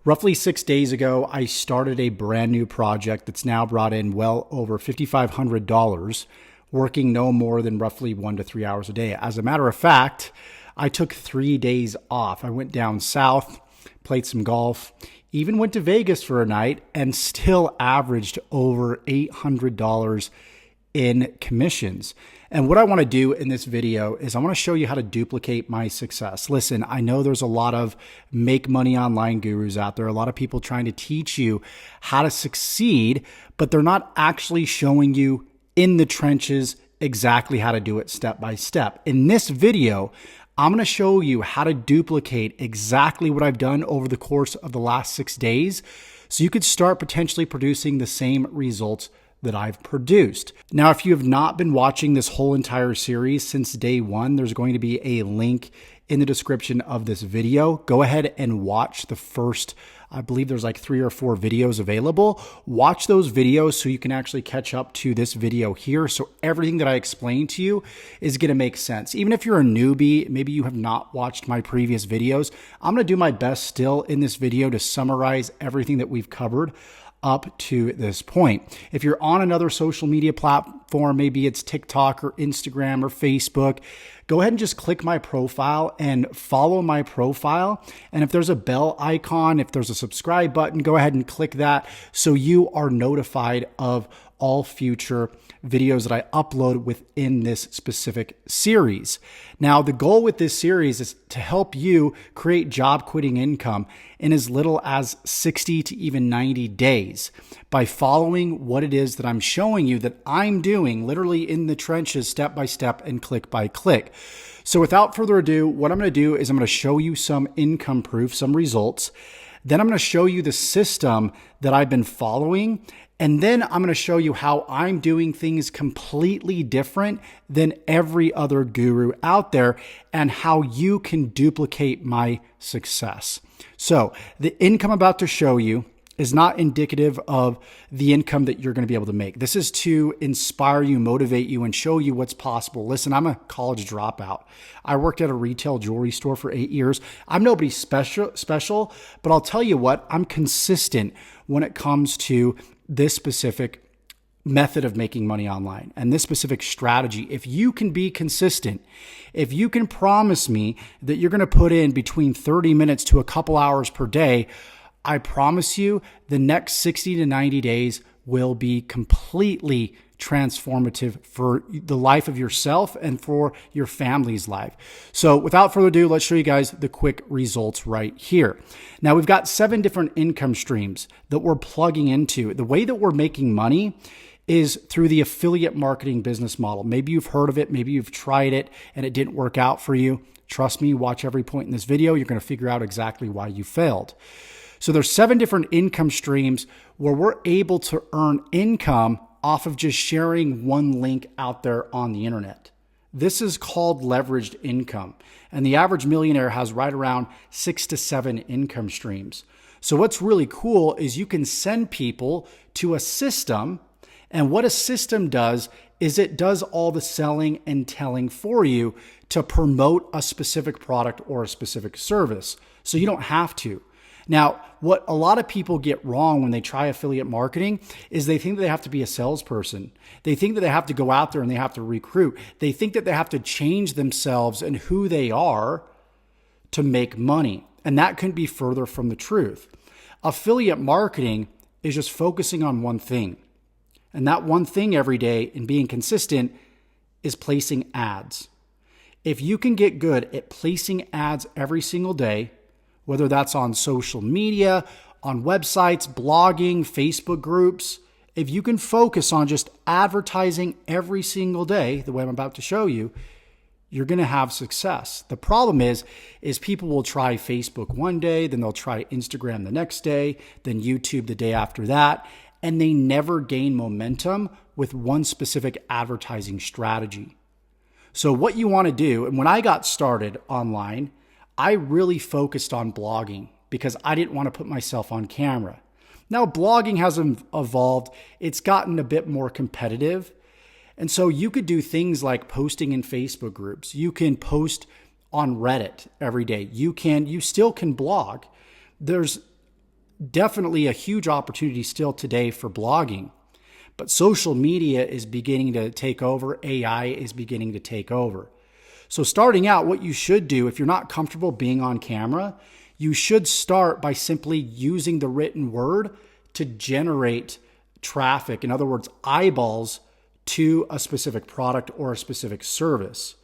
Roughly 6 days ago, I started a brand new project that's now brought in well over $5,500, working no more than roughly 1 to 3 hours a day. As a matter of fact, I took 3 days off. I went down south, played some golf, even went to Vegas for a night, and still averaged over $800 in commissions. And what I want to do in this video is I want to show you how to duplicate my success. Listen, I know there's a lot of make money online gurus out there, a lot of people trying to teach you how to succeed, but they're not actually showing you in the trenches exactly how to do it step by step. In this video, I'm going to show you how to duplicate exactly what I've done over the course of the last 6 days so you could start potentially producing the same results that I've produced. Now, if you have not been watching this whole entire series since day one, there's going to be a link in the description of this video. Go ahead and watch the first, I believe there's like 3 or 4 videos available. Watch those videos so you can actually catch up to this video here. So everything that I explain to you is going to make sense. Even if you're a newbie, maybe you have not watched my previous videos, I'm going to do my best still in this video to summarize everything that we've covered up to this point. If you're on another social media platform, maybe it's TikTok or Instagram or Facebook, go ahead and just click my profile and follow my profile. And if there's a bell icon, if there's a subscribe button, go ahead and click that so you are notified of all future videos that I upload within this specific series. Now, the goal with this series is to help you create job quitting income in as little as 60 to even 90 days by following what it is that I'm showing you that I'm doing literally in the trenches, step by step and click by click. So without further ado, what I'm going to do is I'm going to show you some income proof, some results. Then I'm going to show you the system that I've been following. And then I'm going to show you how I'm doing things completely different than every other guru out there and how you can duplicate my success. So the income I'm about to show you is not indicative of the income that you're going to be able to make. This is to inspire you, motivate you, and show you what's possible. Listen, I'm a college dropout. I worked at a retail jewelry store for 8 years. I'm nobody special, but I'll tell you what, I'm consistent when it comes to this specific method of making money online and this specific strategy. If you can be consistent, if you can promise me that you're going to put in between 30 minutes to a couple hours per day, I promise you the next 60 to 90 days will be completely transformative for the life of yourself and for your family's life. So without further ado, let's show you guys the quick results right here. Now we've got 7 different income streams that we're plugging into. The way that we're making money is through the affiliate marketing business model. Maybe you've heard of it, maybe you've tried it and it didn't work out for you. Trust me, watch every point in this video. You're going to figure out exactly why you failed. So there's 7 different income streams where we're able to earn income off of just sharing one link out there on the internet. This is called leveraged income. And the average millionaire has right around 6 to 7 income streams. So what's really cool is you can send people to a system, and what a system does is it does all the selling and telling for you to promote a specific product or a specific service. So you don't have to. Now, what a lot of people get wrong when they try affiliate marketing is they think that they have to be a salesperson. They think that they have to go out there and they have to recruit. They think that they have to change themselves and who they are to make money. And that couldn't be further from the truth. Affiliate marketing is just focusing on one thing. And that one thing every day and being consistent is placing ads. If you can get good at placing ads every single day, whether that's on social media, on websites, blogging, Facebook groups, if you can focus on just advertising every single day, the way I'm about to show you, you're going to have success. The problem is people will try Facebook one day, then they'll try Instagram the next day, then YouTube the day after that, and they never gain momentum with one specific advertising strategy. So what you want to do, and when I got started online, I really focused on blogging because I didn't want to put myself on camera. Now, blogging has evolved. It's gotten a bit more competitive. And so you could do things like posting in Facebook groups. You can post on Reddit every day. You still can blog. There's definitely a huge opportunity still today for blogging. But social media is beginning to take over. AI is beginning to take over. So starting out, what you should do, if you're not comfortable being on camera, you should start by simply using the written word to generate traffic. In other words, eyeballs to a specific product or a specific service.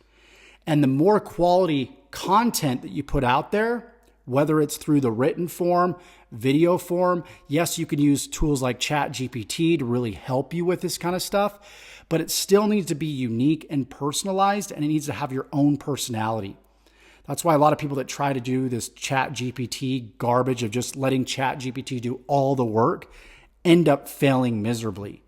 And the more quality content that you put out there, whether it's through the written form, video form, yes, you can use tools like ChatGPT to really help you with this kind of stuff, but it still needs to be unique and personalized, and it needs to have your own personality. That's why a lot of people that try to do this ChatGPT garbage of just letting ChatGPT do all the work end up failing miserably.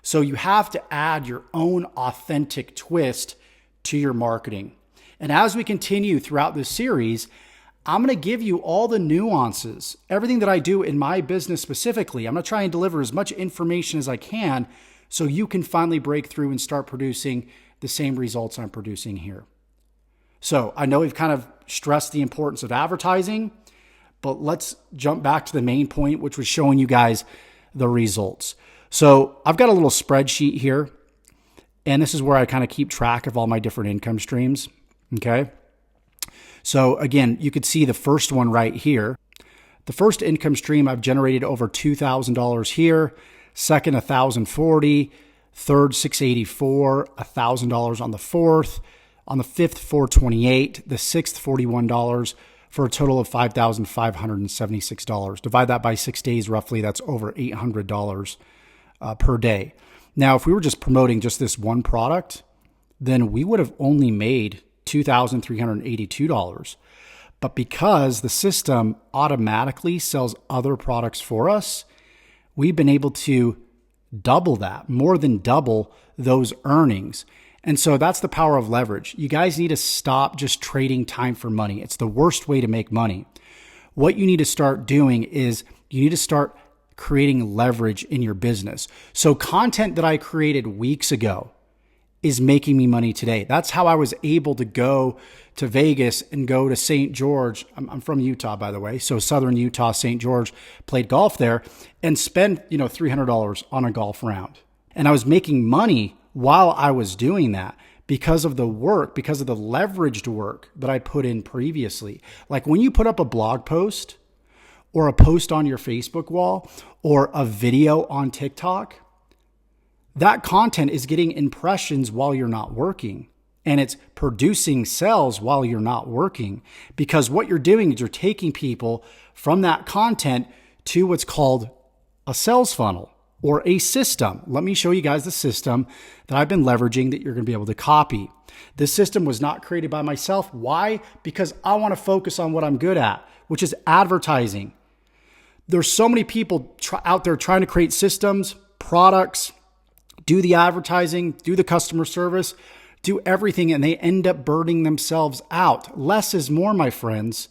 So you have to add your own authentic twist to your marketing. And as we continue throughout this series, I'm going to give you all the nuances, everything that I do in my business specifically. I'm going to try and deliver as much information as I can so you can finally break through and start producing the same results I'm producing here. So I know we've kind of stressed the importance of advertising, but let's jump back to the main point, which was showing you guys the results. So I've got a little spreadsheet here, and this is where I kind of keep track of all my different income streams. Okay. So again, you could see the first one right here. The first income stream, I've generated over $2,000 here. Second, $1,040. Third, $684. $1,000 on the fourth. On the fifth, $428. The sixth, $41 for a total of $5,576. Divide that by 6 days, roughly, that's over $800 per day. Now, if we were just promoting just this one product, then we would have only made $2,382. But because the system automatically sells other products for us, we've been able to double that, more than double those earnings. And so that's the power of leverage. You guys need to stop just trading time for money. It's the worst way to make money. What you need to start doing is you need to start creating leverage in your business. So content that I created weeks ago is making me money today. That's how I was able to go to Vegas and go to St. George. I'm from Utah, by the way. So Southern Utah, St. George, played golf there and spend, $300 on a golf round. And I was making money while I was doing that because of the work, because of the leveraged work that I put in previously. Like when you put up a blog post or a post on your Facebook wall or a video on TikTok, that content is getting impressions while you're not working, and it's producing sales while you're not working, because what you're doing is you're taking people from that content to what's called a sales funnel or a system. Let me show you guys the system that I've been leveraging that you're going to be able to copy. This system was not created by myself. Why? Because I want to focus on what I'm good at, which is advertising. There's so many people out there trying to create systems, products, do the advertising, do the customer service, do everything, and they end up burning themselves out. Less is more, my friends.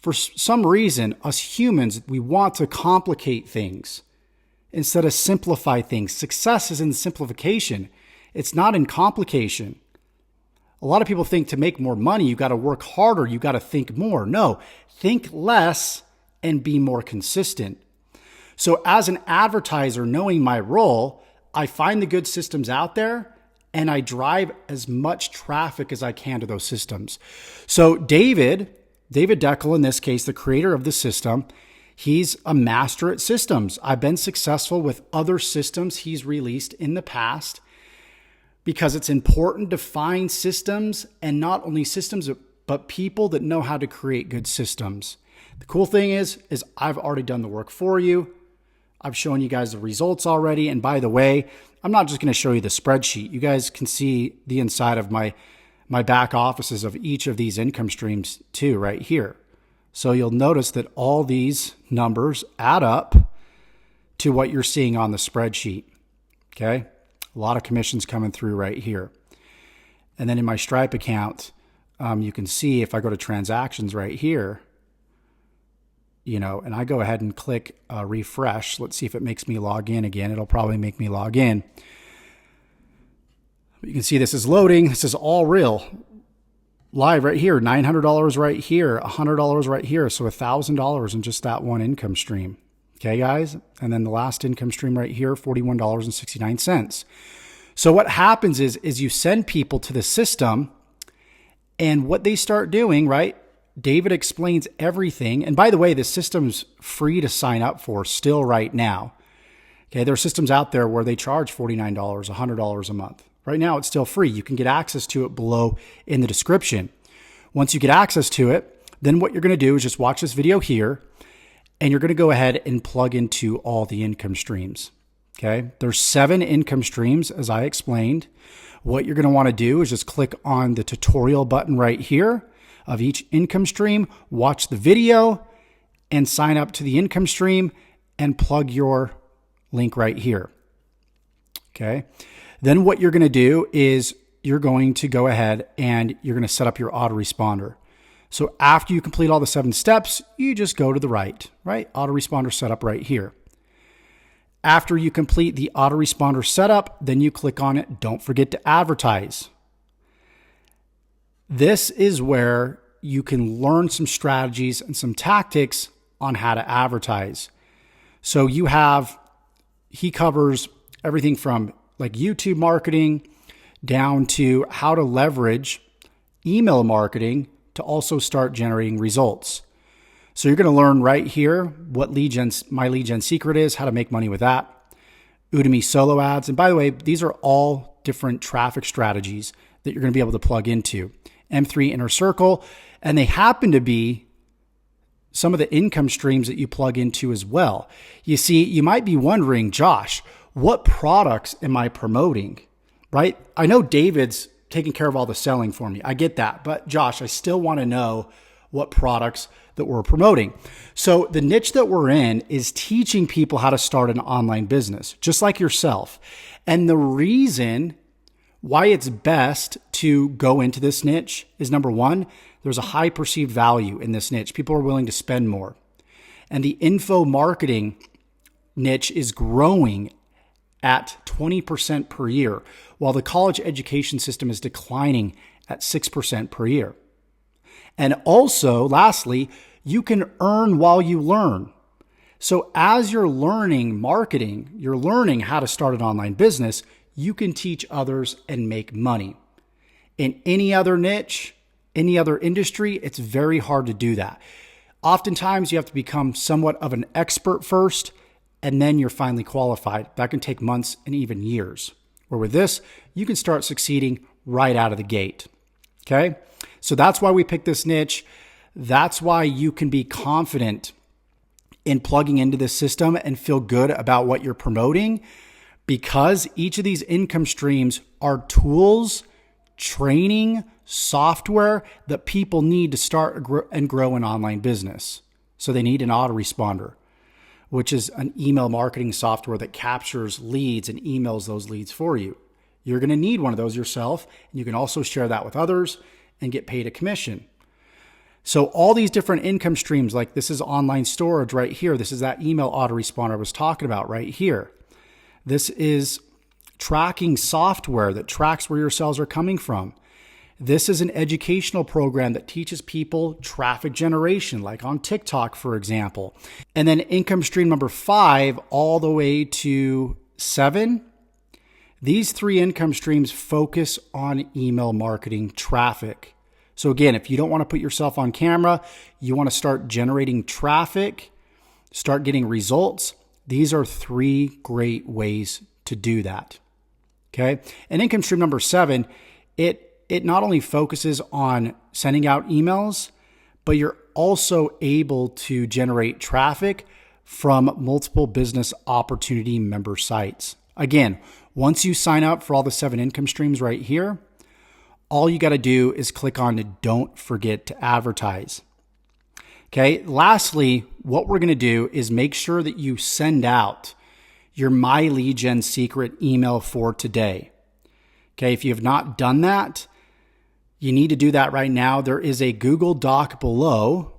For some reason, us humans, we want to complicate things instead of simplify things. Success is in simplification. It's not in complication. A lot of people think to make more money, you got to work harder, you got to think more. No, think less and be more consistent. So as an advertiser, knowing my role, I find the good systems out there and I drive as much traffic as I can to those systems. So David Deckel, in this case, the creator of the system, he's a master at systems. I've been successful with other systems he's released in the past because it's important to find systems, and not only systems, but people that know how to create good systems. The cool thing is I've already done the work for you. I've shown you guys the results already. And by the way, I'm not just going to show you the spreadsheet. You guys can see the inside of my back offices of each of these income streams too, right here. So you'll notice that all these numbers add up to what you're seeing on the spreadsheet. Okay. A lot of commissions coming through right here. And then in my Stripe account, you can see if I go to transactions right here, and I go ahead and click refresh. Let's see if it makes me log in again. It'll probably make me log in. You can see this is loading. This is all real. live right here, $900 right here, $100 right here. So $1,000 in just that one income stream. Okay, guys. And then the last income stream right here, $41.69. So what happens is you send people to the system, and what they start doing, right? David explains everything. And by the way, the system's free to sign up for still right now. Okay, there are systems out there where they charge $49, $100 a month. Right now, it's still free. You can get access to it below in the description. Once you get access to it, then what you're going to do is just watch this video here, and you're going to go ahead and plug into all the income streams. Okay, there's 7 income streams, as I explained. What you're going to want to do is just click on the tutorial button right here of each income stream, watch the video, and sign up to the income stream and plug your link right here. Okay. Then what you're going to do is you're going to go ahead and you're going to set up your autoresponder. So after you complete all the 7 steps, you just go to the right? Autoresponder setup right here. After you complete the autoresponder setup, then you click on it. Don't forget to advertise. This is where you can learn some strategies and some tactics on how to advertise. So he covers everything from like YouTube marketing down to how to leverage email marketing to also start generating results. So you're going to learn right here what my lead gen secret is, how to make money with that, Udemy solo ads. And by the way, these are all different traffic strategies that you're going to be able to plug into. M3 Inner Circle, and they happen to be some of the income streams that you plug into as well. You see, you might be wondering, Josh, what products am I promoting, right? I know David's taking care of all the selling for me. I get that. But Josh, I still want to know what products that we're promoting. So the niche that we're in is teaching people how to start an online business, just like yourself. And the reason why it's best to go into this niche is, number one, there's a high perceived value in this niche. People are willing to spend more. And the info marketing niche is growing at 20% per year, while the college education system is declining at 6% per year. And also, lastly, you can earn while you learn. So as you're learning marketing, you're learning how to start an online business, you can teach others and make money. In any other niche, any other industry, it's very hard to do that. Oftentimes, you have to become somewhat of an expert first, and then you're finally qualified. That can take months and even years. Where with this, you can start succeeding right out of the gate. Okay? So that's why we picked this niche. That's why you can be confident in plugging into this system and feel good about what you're promoting, because each of these income streams are tools, training, software that people need to start and grow an online business. So they need an autoresponder, which is an email marketing software that captures leads and emails those leads for you. You're going to need one of those yourself, and you can also share that with others and get paid a commission. So all these different income streams, like this is online storage right here. This is that email autoresponder I was talking about right here. This is tracking software that tracks where your sales are coming from. This is an educational program that teaches people traffic generation, like on TikTok, for example. And then income stream number 5 all the way to 7. These 3 income streams focus on email marketing traffic. So again, if you don't want to put yourself on camera, you want to start generating traffic, start getting results, these are 3 great ways to do that. Okay. And income stream number 7, it not only focuses on sending out emails, but you're also able to generate traffic from multiple business opportunity member sites. Again, once you sign up for all the 7 income streams right here, all you got to do is click on the don't forget to advertise. Okay. Lastly, what we're going to do is make sure that you send out your My Lead Gen secret email for today. Okay. If you have not done that, you need to do that right now. There is a Google Doc below,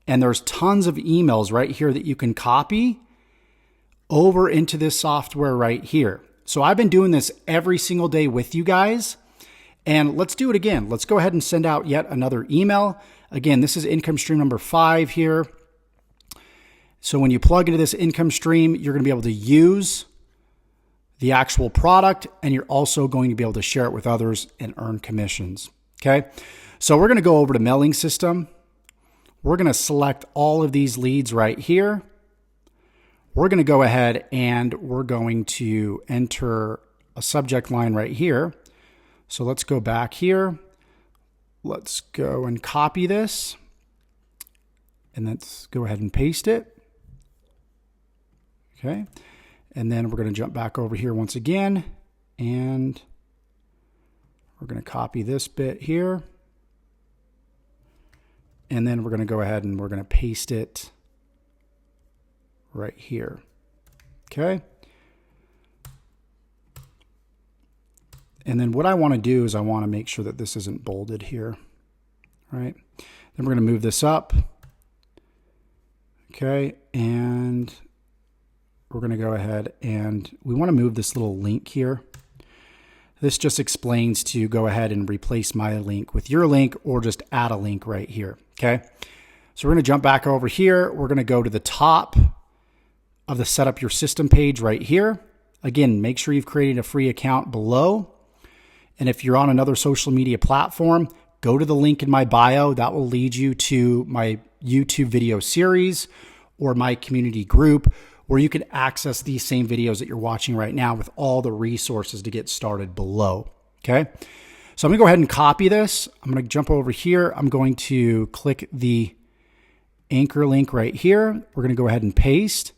and there's tons of emails right here that you can copy over into this software right here. So I've been doing this every single day with you guys, And let's do it again. Let's go ahead and send out yet another email. Again, this is income stream number 5 here. So when you plug into this income stream, you're going to be able to use the actual product, and you're also going to be able to share it with others and earn commissions. Okay. So we're going to go over to mailing system. We're going to select all of these leads right here. We're going to go ahead and we're going to enter a subject line right here. So let's go back here. Let's go and copy this. And let's go ahead and paste it. Okay. And then we're going to jump back over here once again. And we're going to copy this bit here. And then we're going to go ahead and we're going to paste it right here. Okay. And then what I want to do is I want to make sure that this isn't bolded here. Right. Then we're going to move this up. Okay. And we're going to go ahead and we want to move this little link here. This just explains to go ahead and replace my link with your link or just add a link right here. Okay. So we're going to jump back over here. We're going to go to the top of the Set Up Your System page right here. Again, make sure you've created a free account below. And if you're on another social media platform, go to the link in my bio. That will lead you to my YouTube video series or my community group, where you can access these same videos that you're watching right now with all the resources to get started below. Okay. So I'm going to go ahead and copy this. I'm going to jump over here. I'm going to click the anchor link right here. We're going to go ahead and paste.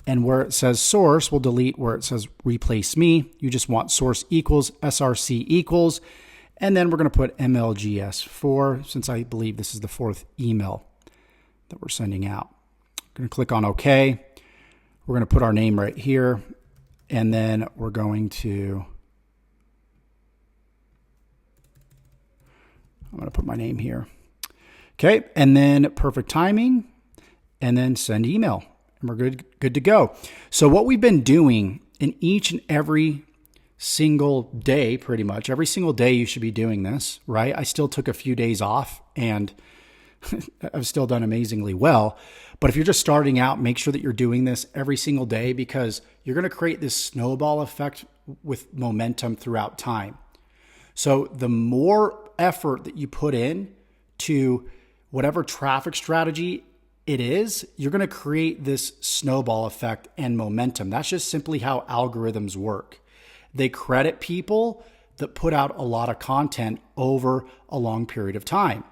And where it says source, we'll delete where it says replace me. You just want source equals SRC equals. And then we're going to put MLGS4, since I believe this is the 4th email that we're sending out. I'm going to click on OK. We're going to put our name right here, and then we're going to, I'm going to put my name here. Okay. And then perfect timing, and then send email, and we're good to go. So what we've been doing in each and every single day, pretty much every single day, you should be doing this, right? I still took a few days off and I've still done amazingly well. But if you're just starting out, make sure that you're doing this every single day, because you're going to create this snowball effect with momentum throughout time. So the more effort that you put in to whatever traffic strategy it is, you're going to create this snowball effect and momentum. That's just simply how algorithms work. They credit people that put out a lot of content over a long period of time.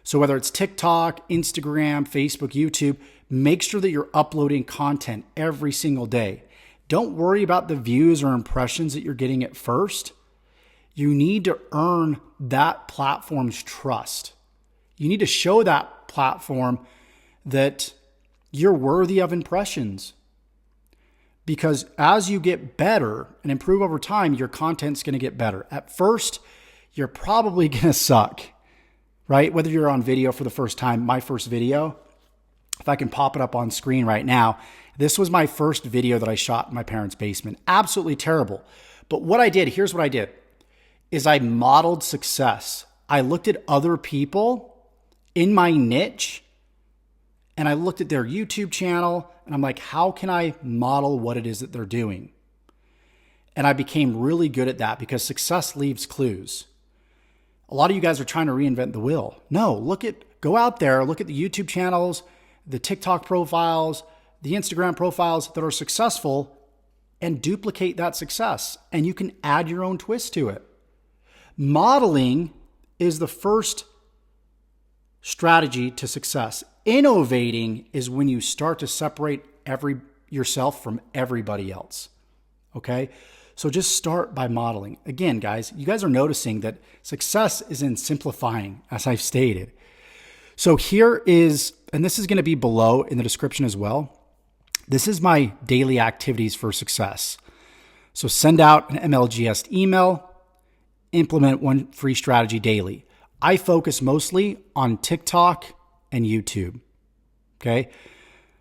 So whether it's TikTok, Instagram, Facebook, YouTube, make sure that you're uploading content every single day. Don't worry about the views or impressions that you're getting at first. You need to earn that platform's trust. You need to show that platform that you're worthy of impressions. Because as you get better and improve over time, your content's going to get better. At first, you're probably going to suck. Right? Whether you're on video for the first time, my first video, if I can pop it up on screen right now, this was my first video that I shot in my parents' basement. Absolutely terrible. But what I did, here's what I did, is I modeled success. I looked at other people in my niche, and I looked at their YouTube channel, and I'm like, how can I model what it is that they're doing? And I became really good at that, because success leaves clues. A lot of you guys are trying to reinvent the wheel. No, go out there, look at the YouTube channels, the TikTok profiles, the Instagram profiles that are successful, and duplicate that success. And you can add your own twist to it. Modeling is the first strategy to success. Innovating is when you start to separate yourself from everybody else. Okay? So just start by modeling. Again, guys, you guys are noticing that success is in simplifying, as I've stated. So here is, and this is going to be below in the description as well. This is my daily activities for success. So send out an MLGS email, implement one free strategy daily. I focus mostly on TikTok and YouTube. Okay.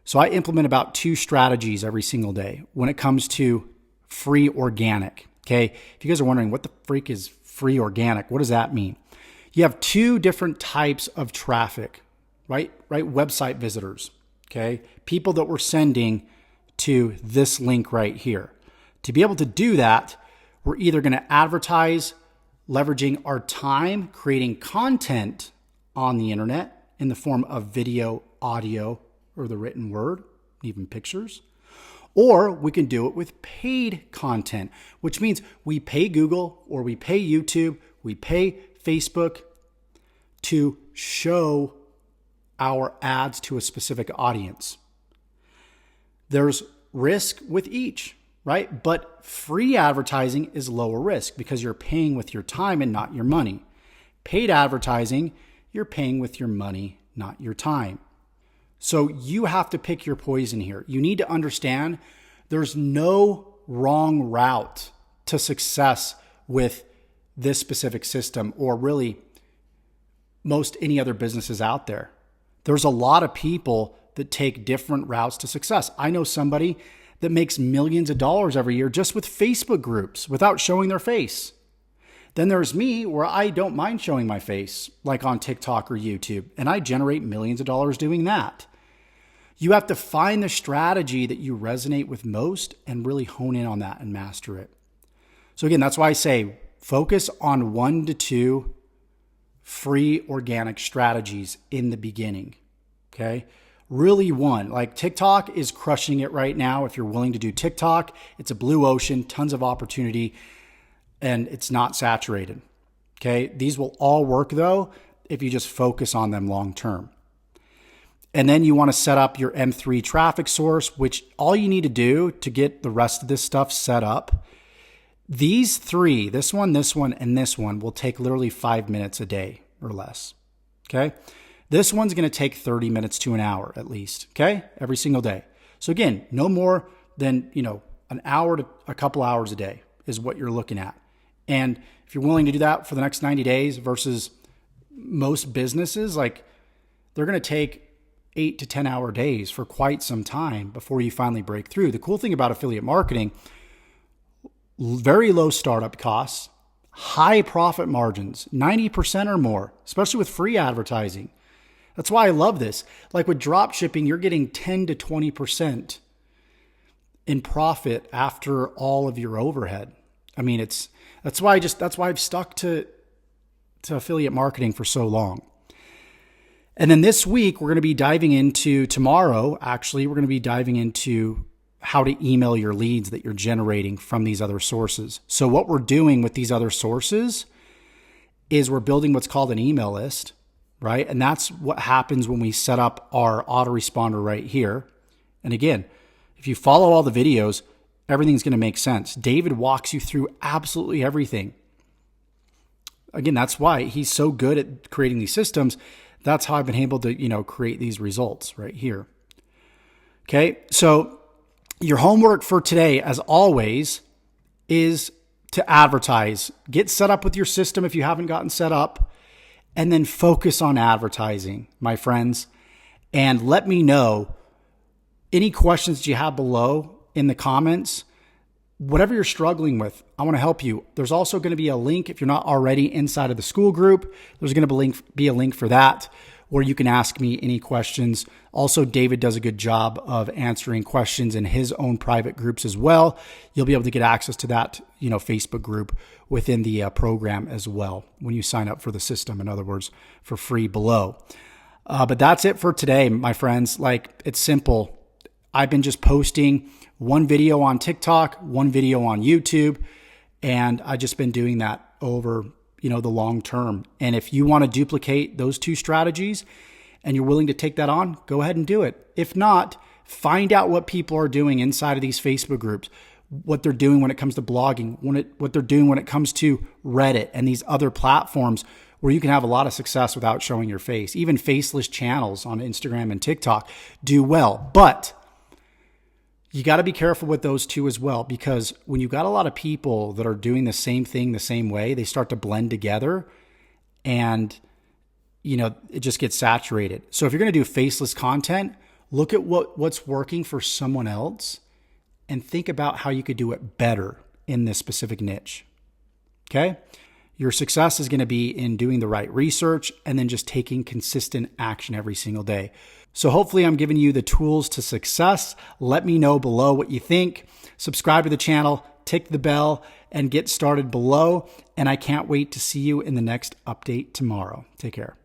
So I implement about 2 strategies every single day when it comes to free organic. Okay. If you guys are wondering what the freak is free organic. What does that mean? You have two different types of traffic, right? Website visitors, okay? People that we're sending to this link right here. To be able to do that, we're either going to advertise leveraging our time, creating content on the internet in the form of video, audio, or the written word, even pictures. Or we can do it with paid content, which means we pay Google or we pay YouTube, we pay Facebook to show our ads to a specific audience. There's risk with each, right? But free advertising is lower risk because you're paying with your time and not your money. Paid advertising, you're paying with your money, not your time. So you have to pick your poison here. You need to understand there's no wrong route to success with this specific system, or really most any other businesses out there. There's a lot of people that take different routes to success. I know somebody that makes millions of dollars every year just with Facebook groups without showing their face. Then there's me, where I don't mind showing my face, like on TikTok or YouTube, and I generate millions of dollars doing that. You have to find the strategy that you resonate with most and really hone in on that and master it. So again, that's why I say focus on 1 to 2 free organic strategies in the beginning, okay? Really one. Like TikTok is crushing it right now. If you're willing to do TikTok, it's a blue ocean, tons of opportunity, and it's not saturated, okay? These will all work though if you just focus on them long term. And then you want to set up your M3 traffic source, which all you need to do to get the rest of this stuff set up. These three, this one, and this one, will take literally 5 minutes a day or less, okay? This one's going to take 30 minutes to an hour at least, okay? Every single day. So again, no more than, an hour to a couple hours a day is what you're looking at. And if you're willing to do that for the next 90 days versus most businesses, like they're going to take 8 to 10 hour days for quite some time before you finally break through. The cool thing about affiliate marketing, very low startup costs, high profit margins, 90% or more, especially with free advertising. That's why I love this. Like with drop shipping, you're getting 10 to 20% in profit after all of your overhead. I mean, that's why I've stuck to affiliate marketing for so long. And then this week, we're going to be diving into, tomorrow, actually, we're going to be diving into how to email your leads that you're generating from these other sources. So what we're doing with these other sources is we're building what's called an email list, right? And that's what happens when we set up our autoresponder right here. And again, if you follow all the videos, everything's going to make sense. David walks you through absolutely everything. Again, that's why he's so good at creating these systems. That's how I've been able to, create these results right here. Okay. So your homework for today, as always, is to advertise. Get set up with your system if you haven't gotten set up, and then focus on advertising, my friends. And let me know any questions that you have below in the comments. Whatever you're struggling with, I want to help you. There's also going to be a link, if you're not already inside of the school group, there's going to be a link for that where you can ask me any questions. Also, David does a good job of answering questions in his own private groups as well. You'll be able to get access to that, Facebook group within the program as well when you sign up for the system, in other words, for free below. But that's it for today, my friends. Like, it's simple. I've been just posting one video on TikTok, one video on YouTube, and I've just been doing that over, the long term. And if you want to duplicate those two strategies and you're willing to take that on, go ahead and do it. If not, find out what people are doing inside of these Facebook groups, what they're doing when it comes to blogging, what they're doing when it comes to Reddit and these other platforms where you can have a lot of success without showing your face. Even faceless channels on Instagram and TikTok do well, but you got to be careful with those two as well, because when you got a lot of people that are doing the same thing the same way, they start to blend together and, it just gets saturated. So if you're going to do faceless content, look at what's working for someone else and think about how you could do it better in this specific niche. Okay? Your success is going to be in doing the right research and then just taking consistent action every single day. So hopefully I'm giving you the tools to success. Let me know below what you think. Subscribe to the channel, tick the bell, and get started below. And I can't wait to see you in the next update tomorrow. Take care.